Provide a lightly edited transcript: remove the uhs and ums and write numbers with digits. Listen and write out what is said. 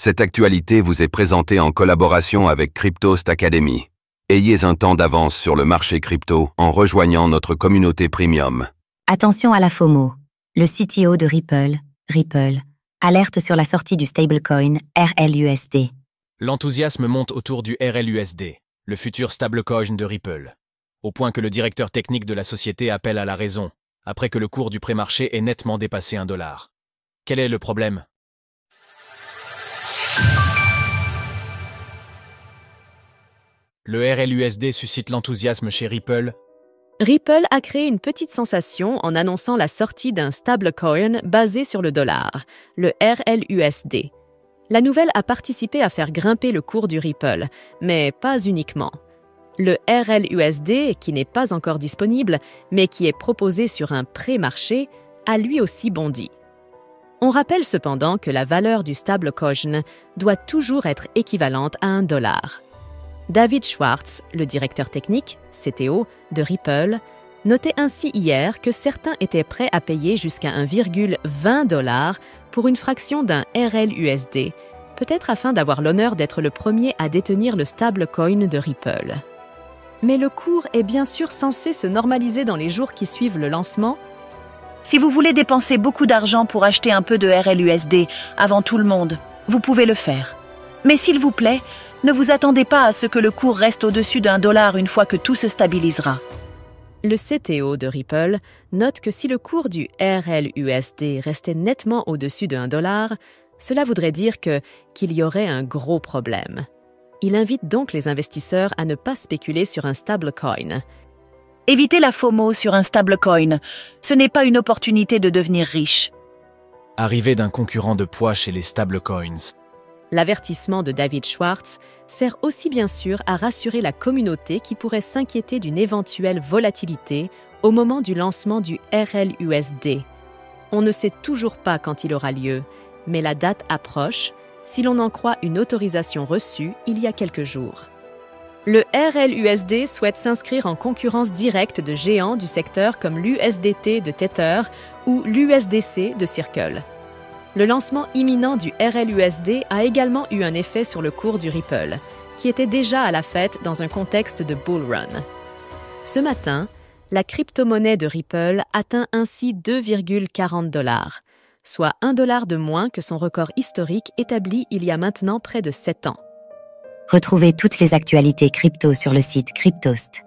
Cette actualité vous est présentée en collaboration avec Cryptost Academy. Ayez un temps d'avance sur le marché crypto en rejoignant notre communauté premium. Attention à la FOMO. Le CTO de Ripple, alerte sur la sortie du stablecoin RLUSD. L'enthousiasme monte autour du RLUSD, le futur stablecoin de Ripple, au point que le directeur technique de la société appelle à la raison, après que le cours du pré-marché ait nettement dépassé $1. Quel est le problème? Le RLUSD suscite l'enthousiasme chez Ripple. Ripple a créé une petite sensation en annonçant la sortie d'un stablecoin basé sur le dollar, le RLUSD. La nouvelle a participé à faire grimper le cours du Ripple, mais pas uniquement. Le RLUSD, qui n'est pas encore disponible, mais qui est proposé sur un pré-marché, a lui aussi bondi. On rappelle cependant que la valeur du stablecoin doit toujours être équivalente à $1. David Schwartz, le directeur technique, CTO, de Ripple, notait ainsi hier que certains étaient prêts à payer jusqu'à $1,20 pour une fraction d'un RLUSD, peut-être afin d'avoir l'honneur d'être le premier à détenir le stablecoin de Ripple. Mais le cours est bien sûr censé se normaliser dans les jours qui suivent le lancement. Si vous voulez dépenser beaucoup d'argent pour acheter un peu de RLUSD avant tout le monde, vous pouvez le faire. Mais s'il vous plaît, ne vous attendez pas à ce que le cours reste au-dessus $1 une fois que tout se stabilisera. Le CTO de Ripple note que si le cours du RLUSD restait nettement au-dessus de $1, cela voudrait dire qu'il y aurait un gros problème. Il invite donc les investisseurs à ne pas spéculer sur un stablecoin. Évitez la FOMO sur un stablecoin. Ce n'est pas une opportunité de devenir riche. Arrivée d'un concurrent de poids chez les stablecoins. L'avertissement de David Schwartz sert aussi bien sûr à rassurer la communauté qui pourrait s'inquiéter d'une éventuelle volatilité au moment du lancement du RLUSD. On ne sait toujours pas quand il aura lieu, mais la date approche, si l'on en croit une autorisation reçue il y a quelques jours. Le RLUSD souhaite s'inscrire en concurrence directe de géants du secteur comme l'USDT de Tether ou l'USDC de Circle. Le lancement imminent du RLUSD a également eu un effet sur le cours du Ripple, qui était déjà à la fête dans un contexte de bull run. Ce matin, la crypto-monnaie de Ripple atteint ainsi $2,40, soit $1 de moins que son record historique établi il y a maintenant près de 7 ans. Retrouvez toutes les actualités crypto sur le site cryptost.fr.